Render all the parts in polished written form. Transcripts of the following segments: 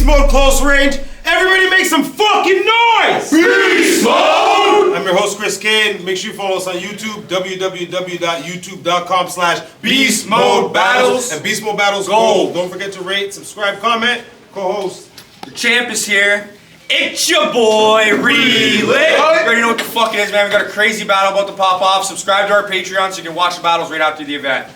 Beastmode close range. Everybody make some fucking noise! Beastmode! I'm your host, Chris Kane. Make sure you follow us on YouTube, www.youtube.com/BeastModeBattles and Beastmode Battles Gold. Don't forget to rate, subscribe, comment, co-host. The champ is here. It's your boy, Relit. You already know what the fuck it is, man. We got a crazy battle about to pop off. Subscribe to our Patreon so you can watch the battles right after the event.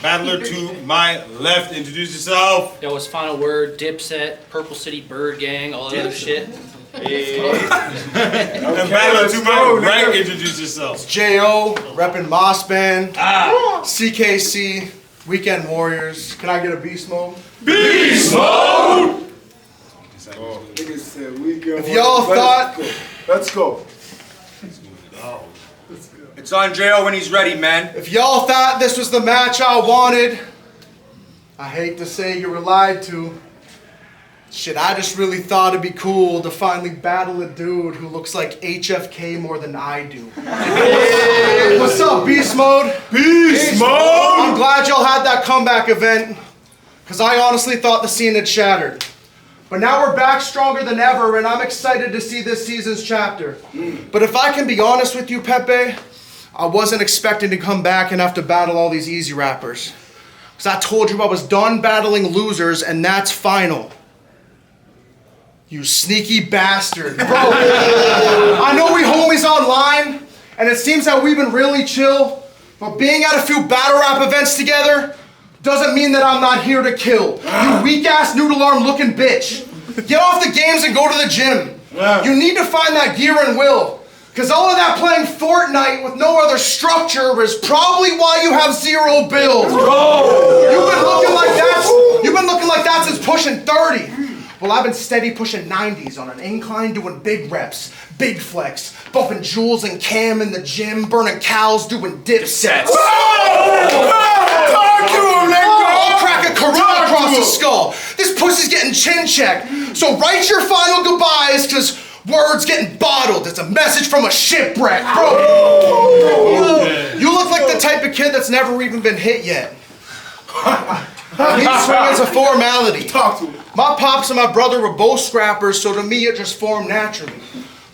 Battler to my left, introduce yourself. Yo, what's final word? Dipset, Purple City Bird Gang, all that other shit. Hey. And battler to my right, introduce yourself. Jayyohh, reppin' Moss Band, CKC, Weekend Warriors. Can I get a beast mode? Beast mode! If y'all thought... Let's go. It's on Jayyohh when he's ready, man. If y'all thought this was the match I wanted, I hate to say you were lied to. Shit, I just really thought it'd be cool to finally battle a dude who looks like HFK more than I do. Hey, what's up, Beast Mode? Beast Mode! I'm glad y'all had that comeback event, because I honestly thought the scene had shattered. But now we're back stronger than ever, and I'm excited to see this season's chapter. But if I can be honest with you, Pepe, I wasn't expecting to come back and have to battle all these easy rappers. Because I told you I was done battling losers, and that's final. You sneaky bastard. Bro, I know we homies online, and it seems that we've been really chill, but being at a few battle rap events together doesn't mean that I'm not here to kill. You weak-ass noodle arm looking bitch. Get off the games and go to the gym. You need to find that gear and will. Because all of that playing Fortnite with no other structure is probably why you have zero build. You've been looking like that since pushing 30. Well, I've been steady pushing 90s on an incline, doing big reps, big flex, bumping Jules and Cam in the gym, burning cows, doing dip sets. I'll crack a Corona across the skull. This pussy's getting chin checked. So write your final goodbyes, because words getting bottled. It's a message from a shipwreck, bro. You look like the type of kid that's never even been hit yet. Lead swinging's a formality. Talk to him. My pops and my brother were both scrappers, so to me it just formed naturally.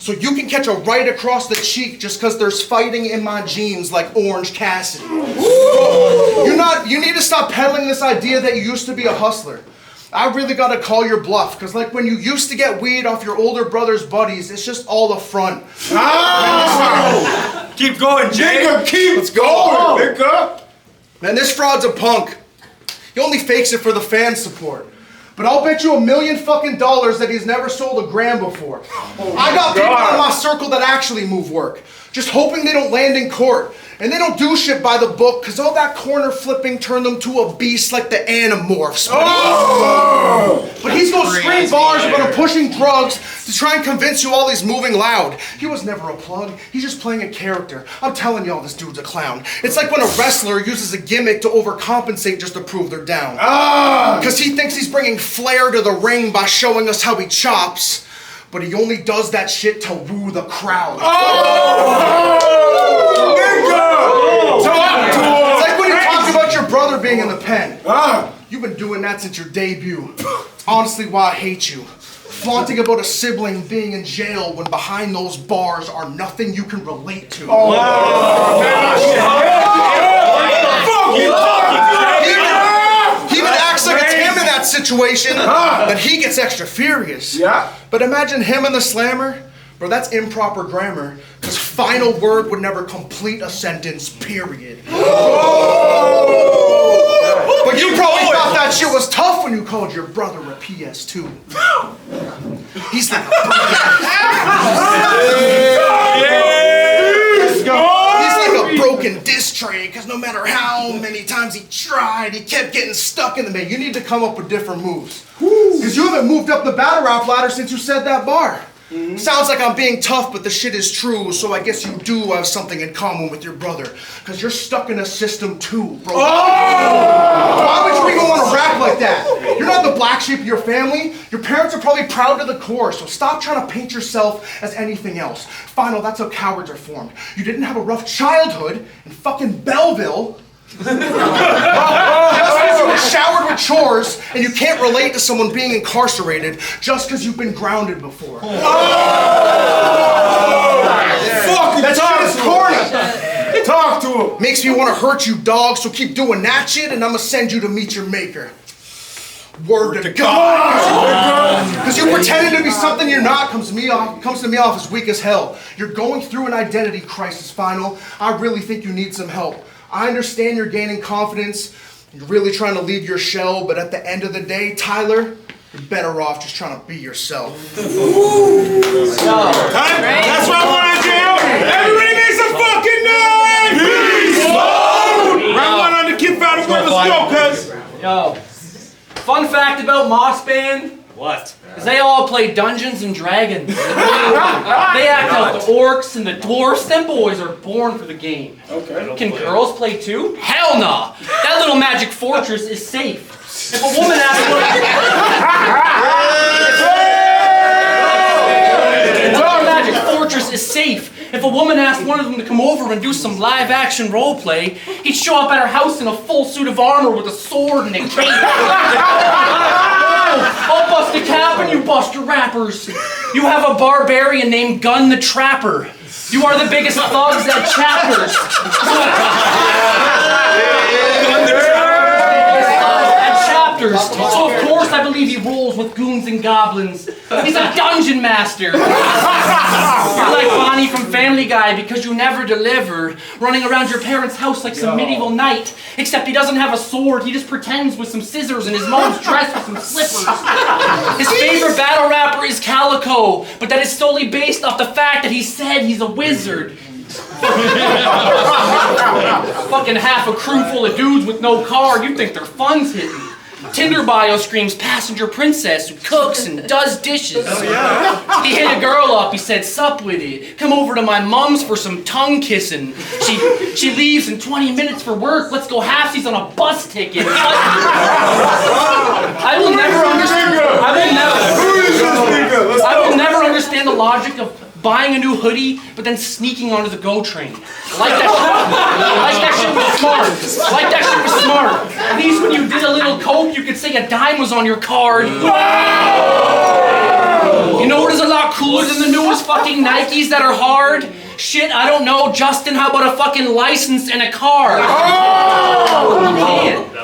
So you can catch a right across the cheek just because there's fighting in my genes like Orange Cassidy. You need to stop peddling this idea that you used to be a hustler. I really gotta call your bluff, because like when you used to get weed off your older brother's buddies, it's just all a front. Keep going, Jay. Let's go. Nigga. Man, this fraud's a punk. He only fakes it for the fan support. But I'll bet you $1 million fucking that he's never sold a gram before. I got people in my circle that actually move work, just hoping they don't land in court. And they don't do shit by the book, because all that corner flipping turned them to a beast like the Animorphs. But he's gonna scream bars about him pushing drugs to try and convince you all he's moving loud. He was never a plug, he's just playing a character. I'm telling y'all, this dude's a clown. It's like when a wrestler uses a gimmick to overcompensate just to prove they're down. Because he thinks he's bringing flair to the ring by showing us how he chops, but he only does that shit to woo the crowd. It's like when you talk about your brother being in the pen. You've been doing that since your debut. Honestly, why I hate you. Flaunting about a sibling being in jail when behind those bars are nothing you can relate to. He even acts like it's him in that situation, that he gets extra furious. Yeah. But imagine him and the slammer. Bro, that's improper grammar, because final word would never complete a sentence, period. But you probably thought that shit was tough when you called your brother a PS2. He's like a broken disc tray, because no matter how many times he tried, he kept getting stuck in the middle. You need to come up with different moves. Because you haven't moved up the battle rap ladder since you said that bar. Sounds like I'm being tough, but the shit is true, so I guess you do have something in common with your brother. Because you're stuck in a system too, bro. Why would you even want to rap like that? You're not the black sheep of your family. Your parents are probably proud to the core, so stop trying to paint yourself as anything else. Final, that's how cowards are formed. You didn't have a rough childhood in fucking Belleville. Just as you were showered with chores, and you can't relate to someone being incarcerated just because you've been grounded before. Fuck, That shit is corny. Talk to him. Makes me want to hurt you, dog, so keep doing that shit, and I'm gonna send you to meet your maker. Word to God. Because you pretending to be something you're not comes to me off as weak as hell. You're going through an identity crisis, Final. I really think you need some help. I understand you're gaining confidence. You're really trying to leave your shell, but at the end of the day, Tyler, you're better off just trying to be yourself. That's what I want on Jayyohh. Everybody make some fucking noise! Beastmode! Round one on the Kid Final Word. Let's go, cuz. Yo, fun fact about Moss Band. What? Is they all play Dungeons and Dragons. They act out the orcs and the dwarfs. Them boys are born for the game. Okay. Can girls play too? Hell nah. That little magic fortress is safe. If a woman asks magic fortress is safe. If a woman asked one of them to come over and do some live action role play, he'd show up at her house in a full suit of armor with a sword and a cape. I'll bust a cap and you bust your rappers. You have a barbarian named Gun the Trapper. You are the biggest thugs at chapters. So of course I believe he rolls with goons and goblins. He's a dungeon master. You're like Bonnie from Family Guy because you never deliver, running around your parents' house like some medieval knight. Except he doesn't have a sword, he just pretends with some scissors and his mom's dressed with some slippers. His favorite battle rapper is Calico, but that is solely based off the fact that he said he's a wizard. Fucking half a crew full of dudes with no car, you think their fun's hitting. Tinder bio screams passenger princess who cooks and does dishes. Oh, yeah. He hit a girl up, he said, sup with it. Come over to my mom's for some tongue kissing. She leaves in 20 minutes for work. Let's go halfsies on a bus ticket. I will never understand the logic of buying a new hoodie, but then sneaking onto the GO train. Like that shit was smart. Like that shit was smart. At least when you did a little coke, you could say a dime was on your card. You know what is a lot cooler than the newest fucking Nikes that are hard? Shit, I don't know. Justin, how about a fucking license and a car?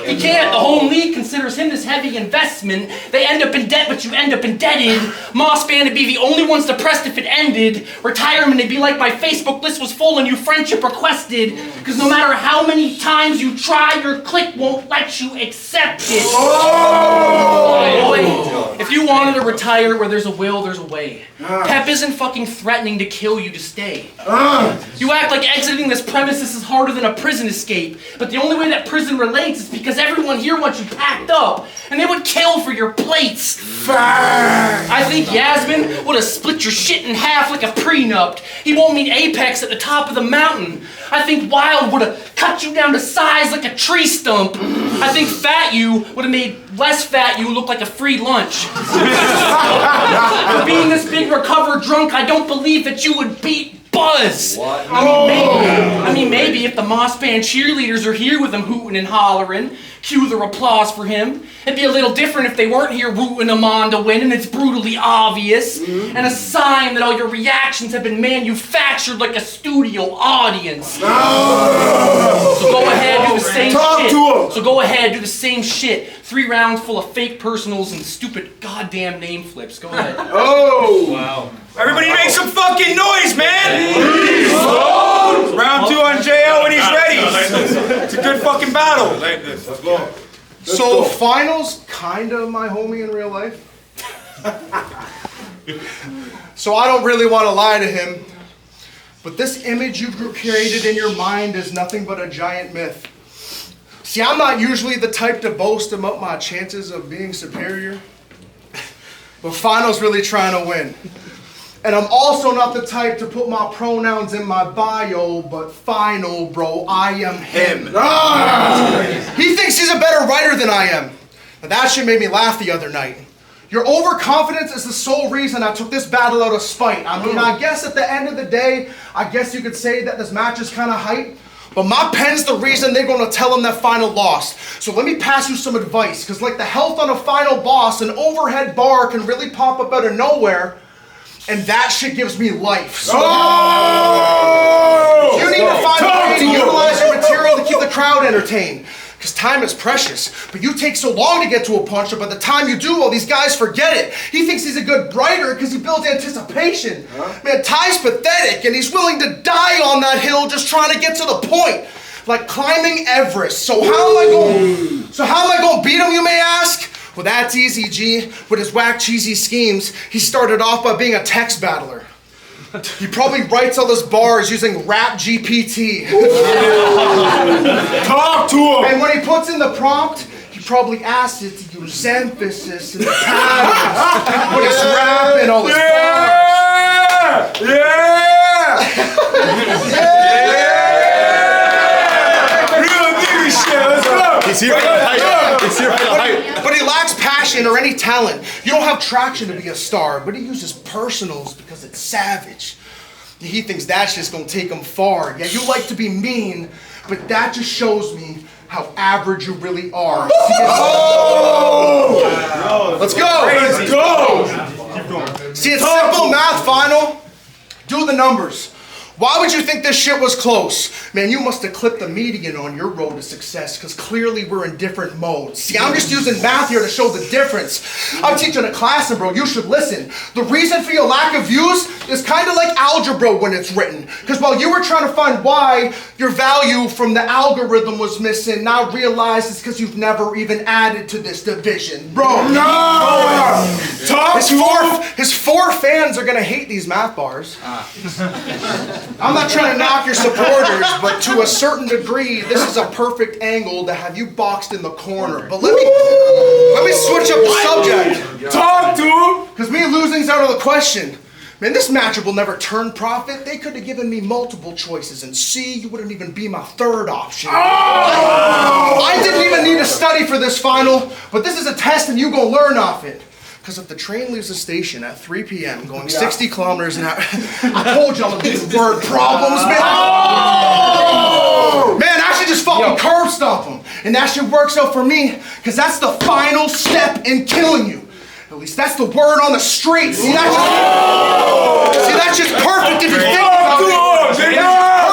He can't. The home league considers him this heavy investment. They end up in debt, but you end up indebted. Moss Band would be the only ones depressed if it ended. Retirement would be like my Facebook list was full and you friendship requested. Because no matter how many times you try, your clique won't let you accept it. Boy, if you wanted to retire where there's a will, there's a way. Pep isn't fucking threatening to kill you to stay. You act like exiting this premises is harder than a prison escape, but the only way that prison relates is because everyone here wants you packed up, and they would kill for your plates. I think Yasmin would have split your shit in half like a prenup. He won't meet Apex at the top of the mountain. I think Wild would have cut you down to size like a tree stump. I think Fat You would have made less Fat You look like a free lunch. For being this big recovered drunk, I don't believe that you would beat Buzz. What? I mean, maybe if the Moss Band cheerleaders are here with him hooting and hollering, cue their applause for him. It'd be a little different if they weren't here rooting him on to win, and it's brutally obvious. And a sign that all your reactions have been manufactured like a studio audience. So go ahead, do the same shit. So go ahead, do the same shit. 3 rounds full of fake personals and stupid goddamn name flips. Go ahead. Oh! Wow. Everybody make some fucking noise, man! Beastmode! Round 2 on Jayyohh when he's ready. It's a good fucking battle. Let's go. So Final's kinda my homie in real life. So I don't really want to lie to him, but this image you created in your mind is nothing but a giant myth. See, I'm not usually the type to boast about my chances of being superior, but Final's really trying to win. And I'm also not the type to put my pronouns in my bio, but Final, bro, I am him. He thinks he's a better writer than I am. And that shit made me laugh the other night. Your overconfidence is the sole reason I took this battle out of spite. I mean, I guess at the end of the day, I guess you could say that this match is kind of hype. But my pen's the reason they're gonna tell him that final lost. So let me pass you some advice, cause like the health on a final boss, an overhead bar can really pop up out of nowhere, and that shit gives me life. So you need to find a way to utilize your material to keep the crowd entertained. Because time is precious, but you take so long to get to a punch, and by the time you do, all these guys forget it. He thinks he's a good writer because he builds anticipation. Man, Ty's pathetic, and he's willing to die on that hill just trying to get to the point. Like climbing Everest. So how am I going to beat him, you may ask? Well, that's easy, G. With his whack, cheesy schemes, he started off by being a text battler. He probably writes all his bars using Rap GPT. Talk to him. And when he puts in the prompt, he probably asks it to use emphasis and patterns when he's rapping all his bars. Real nigga shit, let's go. He's here for the hype. He's here for the hype. But he lacks passion or any talent. You don't have traction to be a star, but he uses personals because it's savage. He thinks that's just gonna take him far. Yeah, you like to be mean, but that just shows me how average you really are. Let's go! Let's go. See, it's simple math, final. Do the numbers. Why would you think this shit was close? Man, you must have clipped the median on your road to success, because clearly we're in different modes. See, I'm just using math here to show the difference. I'm teaching a class, and bro, you should listen. The reason for your lack of views is kind of like algebra when it's written. Because while you were trying to find why your value from the algorithm was missing, now realize it's because you've never even added to this division. Bro, Talk to him. his four fans are gonna hate these math bars. I'm not trying to knock your supporters, but to a certain degree, this is a perfect angle to have you boxed in the corner. But let me switch up the subject. Talk to him. Because me losing's out of the question. Man, this matchup will never turn profit. They could have given me multiple choices, and C, you wouldn't even be my third option. I didn't even need to study for this final, but this is a test and you gonna learn off it. Because if the train leaves the station at 3 p.m. going 60 kilometers an hour, I told y'all to do word problems, man. Man, I should just fucking curb stomp them. And that shit works out for me, because that's the final step in killing you. At least that's the word on the street. See, that's just perfect if you think about it.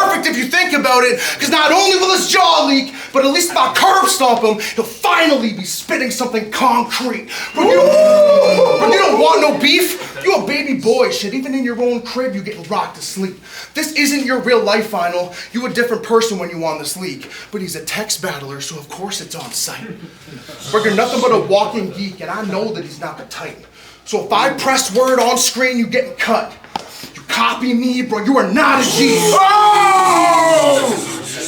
Perfect if you think about it, because not only will his jaw leak, but at least if I curb stomp him, he'll finally be spitting something concrete. But you don't want no beef. You a baby boy shit. Even in your own crib, you getting rocked to sleep. This isn't your real life final. You a different person when you won this league. But he's a text battler, so of course it's on sight. But you're nothing but a walking geek, and I know that he's not the type. So if I press word on screen, you getting cut. You copy me, bro, you are not a G.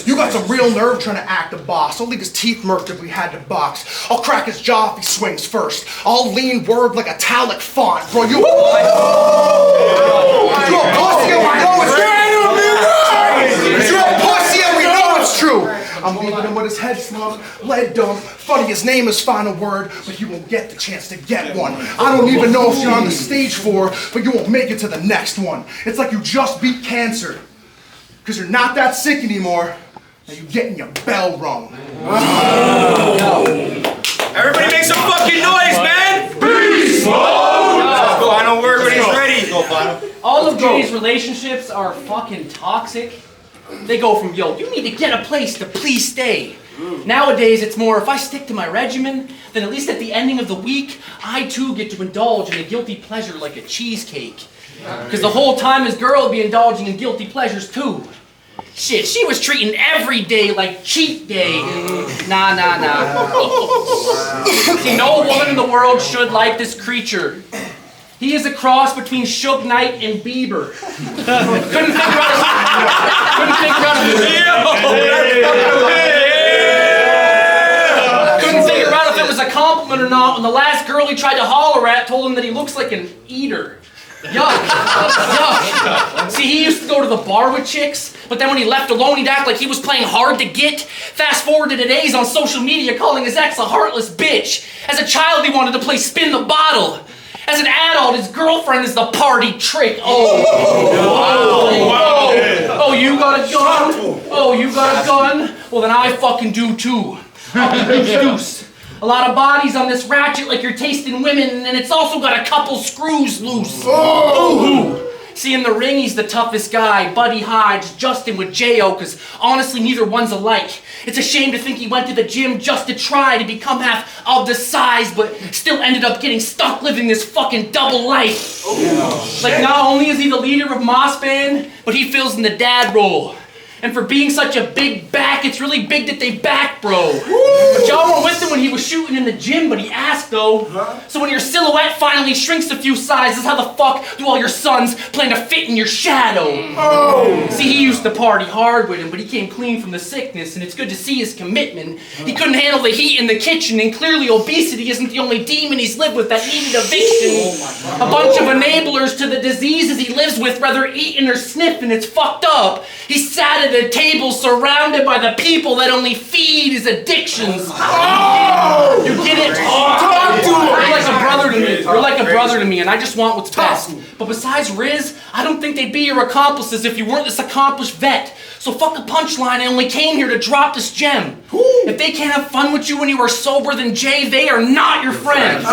You got some real nerve trying to act a boss. I'll leave his teeth murked if we had to box. I'll crack his jaw if he swings first. I'll lean word like italic font. Bro, you a pussy and we know it's true. You're a pussy and we know it's true. I'm leaving him with his head slumped, lead dump. Funny, his name is final word, but you won't get the chance to get one. I don't even know if you're on the stage for, but you won't make it to the next one. It's like you just beat cancer. Because you're not that sick anymore. Now you're getting your bell rung. Everybody make some fucking noise, man! Beastmode! Final word when he's ready. All of Jay's relationships are fucking toxic. They go from, yo, you need to get a place to please stay. Nowadays, it's more, if I stick to my regimen, then at least at the ending of the week, I too get to indulge in a guilty pleasure like a cheesecake. Because the whole time his girl would be indulging in guilty pleasures too. Shit, she was treating every day like cheat day. Nah. See, no woman in the world should like this creature. He is a cross between Suge Knight and Bieber. Couldn't figure out if it was a compliment or not when the last girl he tried to holler at told him that he looks like an eater. Yuck. See, he used to go to the bar with chicks, but then when he left alone, he'd act like he was playing hard to get. Fast forward to today's on social media calling his ex a heartless bitch. As a child, he wanted to play spin the bottle. As an adult, his girlfriend is the party trick. Oh, you got a gun? Oh, you you got a gun? Well, then I fucking do too. I'll be deuce. A lot of bodies on this ratchet like you're tasting women, and it's also got a couple screws loose. Ooh. See, in the ring, he's the toughest guy. Buddy hides Justin with Jayyohh, because honestly, neither one's alike. It's a shame to think he went to the gym just to try to become half of the size, but still ended up getting stuck living this fucking double life. Like, not only is he the leader of Moss Band, but he fills in the dad role. And for being such a big back, it's really big that they back, bro. But y'all weren't with him when he was shooting in the gym, but he asked, though. So when your silhouette finally shrinks a few sizes, how the fuck do all your sons plan to fit in your shadow? See, he used to party hard with him, but he came clean from the sickness, and it's good to see his commitment. He couldn't handle the heat in the kitchen, and clearly obesity isn't the only demon he's lived with that needed eviction. A bunch of enablers to the diseases he lives with, whether eating or sniffing, it's fucked up. He sat at a table surrounded by the people that only feed his addictions. You get it? You're like a brother to me. You're like a brother to me, and I just want what's best. But besides Riz, I don't think they'd be your accomplices if you weren't this accomplished vet. So fuck the punchline, I only came here to drop this gem. If they can't have fun with you when you are sober, then Jay, they are not your friends. Go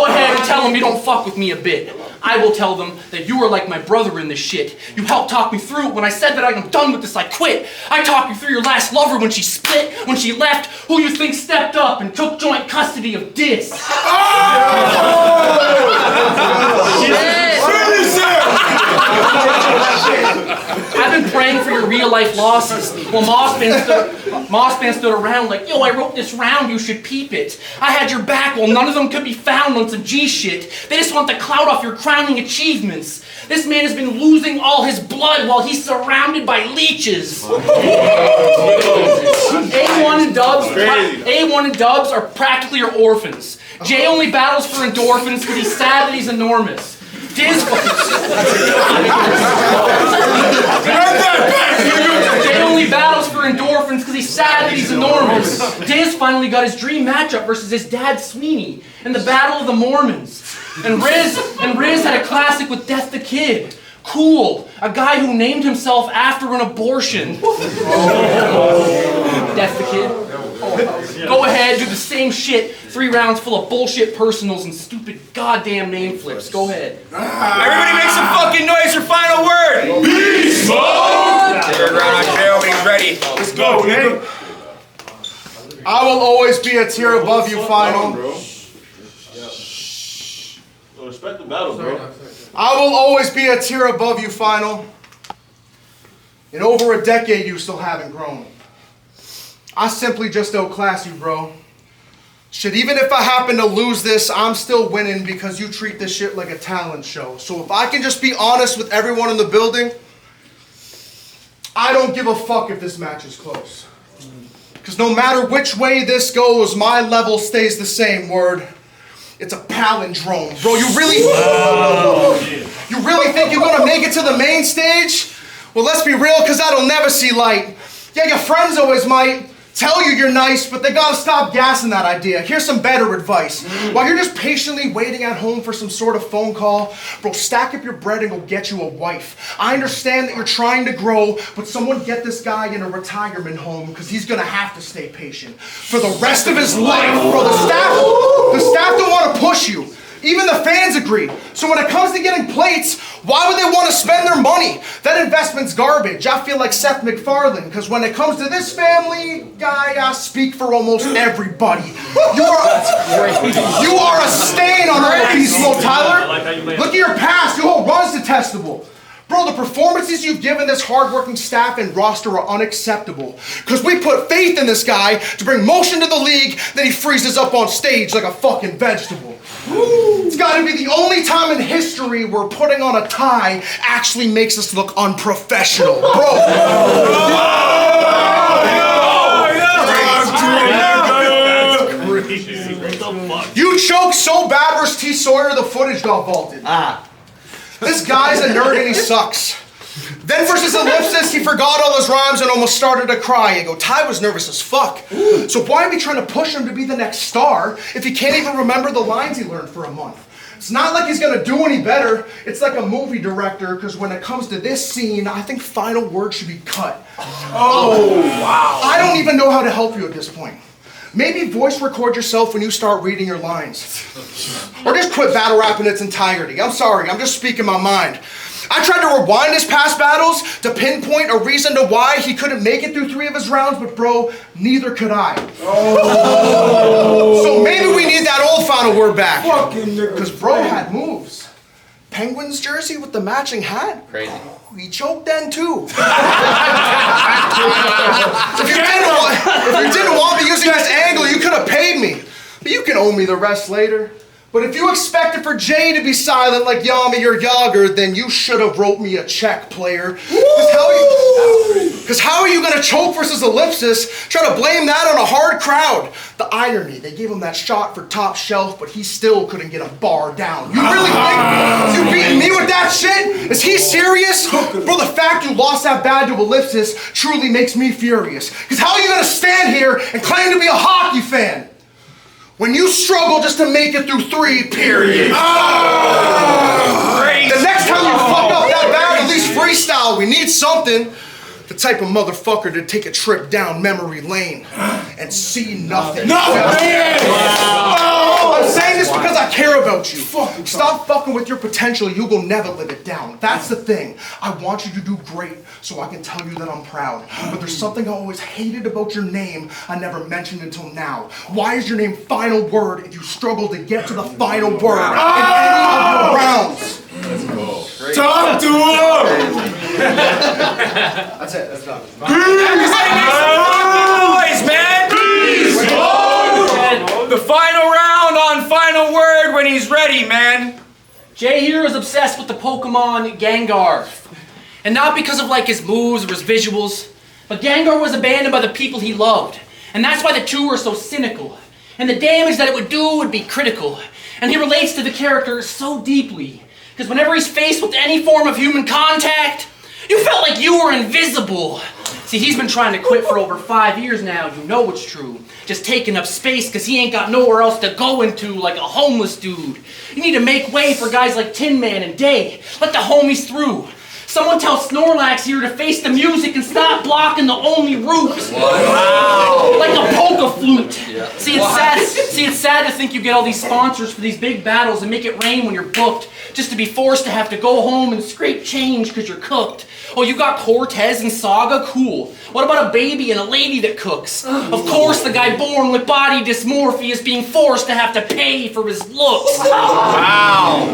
ahead and tell them you don't fuck with me a bit. I will tell them that you are like my brother in this shit. You helped talk me through it. When I said that I'm done with this, I quit. I talked you through your last lover when she split, when she left, who you think stepped up and took joint custody of Dis. I've been praying for your real life losses. Well, Moss Band stood around like, yo, I wrote this round, you should peep it. I had your back, well, none of them could be found on some G shit. They just want the clout off your crowning achievements. This man has been losing all his blood while he's surrounded by leeches. A1 and Dubs are practically your orphans. Jay only battles for endorphins because he's sad that he's enormous. Jay only battles for endorphins because he's sad that he's enormous. Diz finally got his dream matchup versus his dad Sweeney in the Battle of the Mormons. And Riz had a classic with Death the Kid. Cool, a guy who named himself after an abortion. Death the Kid. Go ahead, do the same shit. 3 rounds full of bullshit personals and stupid goddamn name flips. Go ahead. Everybody make some fucking noise for final word. Beastmode! Third round on Jayyohh, but he's ready. Let's go, Nick. I will always be a tier above you, Final. Respect the battle, bro. I will always be a tier above you, Final. In over a decade, you still haven't grown. I simply just outclass you, bro. Shit, even if I happen to lose this, I'm still winning because you treat this shit like a talent show. So if I can just be honest with everyone in the building, I don't give a fuck if this match is close. Because no matter which way this goes, my level stays the same, word. It's a palindrome. Bro, you really think you're gonna make it to the main stage? Well, let's be real, because that'll never see light. Yeah, your friends always might tell you you're nice, but they gotta stop gassing that idea. Here's some better advice. While you're just patiently waiting at home for some sort of phone call, bro, stack up your bread and go get you a wife. I understand that you're trying to grow, but someone get this guy in a retirement home, because he's gonna have to stay patient for the rest of his life. Bro, the staff don't want to push you. Even the fans agree. So when it comes to getting plates, why would they want to spend their money? That investment's garbage. I feel like Seth MacFarlane, because when it comes to this family guy, I speak for almost everybody. You are a stain on our Beastmode, Tyler. Look at your past. Your whole run's detestable. Bro, the performances you've given this hardworking staff and roster are unacceptable. Because we put faith in this guy to bring motion to the league, then he freezes up on stage like a fucking vegetable. It's got to be the only time in history where putting on a tie actually makes us look unprofessional. Bro. You choked so bad versus T. Sawyer, the footage got vaulted. This guy's a nerd and he sucks. Then versus Ellipsis, he forgot all his rhymes and almost started to cry. I go, Ty was nervous as fuck. So why are we trying to push him to be the next star if he can't even remember the lines he learned for a month? It's not like he's gonna do any better. It's like a movie director, because when it comes to this scene, I think final word should be cut. Oh, wow. I don't even know how to help you at this point. Maybe voice record yourself when you start reading your lines. Or just quit battle rap in its entirety. I'm sorry, I'm just speaking my mind. I tried to rewind his past battles to pinpoint a reason to why he couldn't make it through 3 of his rounds, but bro, neither could I. Oh. So maybe we need that old final word back. Because bro had moves. Penguins jersey with the matching hat? Crazy. He choked then too. If you didn't want me using this angle, you could have paid me. But you can owe me the rest later. But if you expected for Jay to be silent like Yami or Yager, then you should have wrote me a check, player. Because how are you gonna choke versus ellipsis? Try to blame that on a hard crowd. The irony, they gave him that shot for top shelf, but he still couldn't get a bar down. You really think you beating me with that shit? Is he serious? Bro, the fact you lost that bad to ellipsis truly makes me furious. Because how are you gonna stand here and claim to be a hockey fan when you struggle just to make it through 3 periods? The next time you fuck up that bad, at least freestyle. We need something. The type of motherfucker to take a trip down memory lane and see nothing. I'm saying this because I care about you. Stop fucking with your potential. You will never live it down. That's the thing. I want you to do great so I can tell you that I'm proud. But there's something I always hated about your name I never mentioned until now. Why is your name Final Word if you struggle to get to the final word in any of your rounds? Talk to him! That's it. That's done. Boys, man! The final round on final word when he's ready, man. Jay here is obsessed with the Pokemon Gengar. And not because of like his moves or his visuals, but Gengar was abandoned by the people he loved. And that's why the two were so cynical. And the damage that it would do would be critical. And he relates to the character so deeply. Because whenever he's faced with any form of human contact, you felt like you were invisible. See, he's been trying to quit for over 5 years now. You know it's true. Just taking up space because he ain't got nowhere else to go into like a homeless dude. You need to make way for guys like Tin Man and Day. Let the homies through. Someone tell Snorlax here to face the music and stop blocking the only route. Wow. Like a polka flute. Yeah. See, it's sad to think you get all these sponsors for these big battles and make it rain when you're booked, just to be forced to have to go home and scrape change because you're cooked. Oh, you got Cortez and Saga? Cool. What about a baby and a lady that cooks? Of course, the guy born with body dysmorphia is being forced to have to pay for his looks. Wow.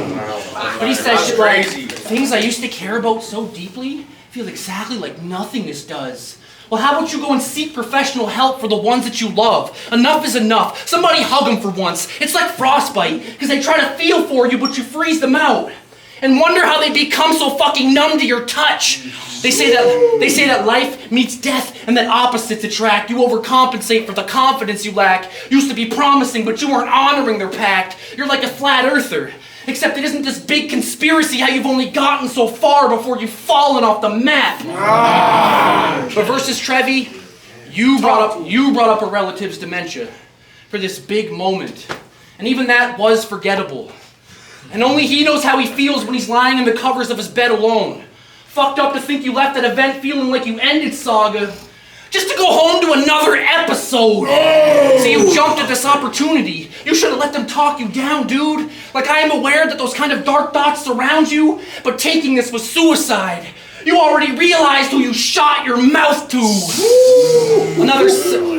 But he says shit like, things I used to care about so deeply feel exactly like nothingness does. Well, how about you go and seek professional help for the ones that you love? Enough is enough. Somebody hug them for once. It's like frostbite, because they try to feel for you, but you freeze them out. And wonder how they become so fucking numb to your touch. They say that life meets death and that opposites attract. You overcompensate for the confidence you lack. Used to be promising, but you weren't honoring their pact. You're like a flat earther. Except it isn't this big conspiracy how you've only gotten so far before you've fallen off the map. But versus Trevi, you brought up a relative's dementia for this big moment. And even that was forgettable. And only he knows how he feels when he's lying in the covers of his bed alone. Fucked up to think you left that event feeling like you ended Saga just to go home to another episode. So you jumped at this opportunity. You should have let them talk you down, dude. Like, I am aware that those kind of dark thoughts surround you, but taking this was suicide. You already realized who you shot your mouth to.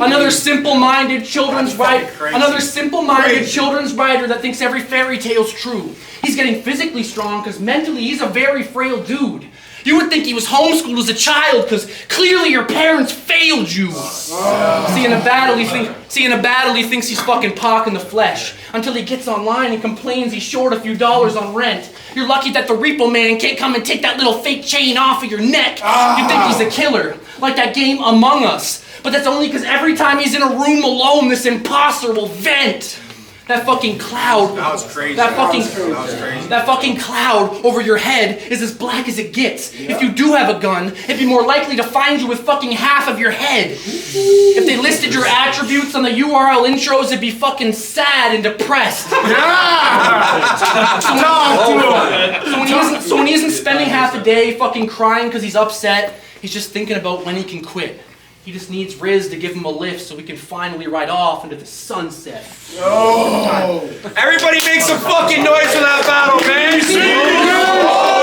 Another simple-minded children's writer. Another simple-minded children's writer that thinks every fairy tale's true. He's getting physically strong because mentally he's a very frail dude. You would think he was homeschooled as a child because clearly your parents failed you. See, in a battle he thinks he's fucking Pac in the flesh until he gets online and complains he's short a few dollars on rent. You're lucky that the repo man can't come and take that little fake chain off of your neck. You think he's a killer, like that game Among Us. But that's only because every time he's in a room alone, this imposter will vent. That fucking cloud. That was crazy. That fucking crazy. That fucking cloud over your head is as black as it gets. If you do have a gun, it'd be more likely to find you with fucking half of your head. If they listed your attributes on the URL intros, it'd be fucking sad and depressed. So when he isn't spending half a day fucking crying because he's upset, he's just thinking about when he can quit. He just needs Riz to give him a lift so we can finally ride off into the sunset. Everybody make some fucking noise for that battle, man!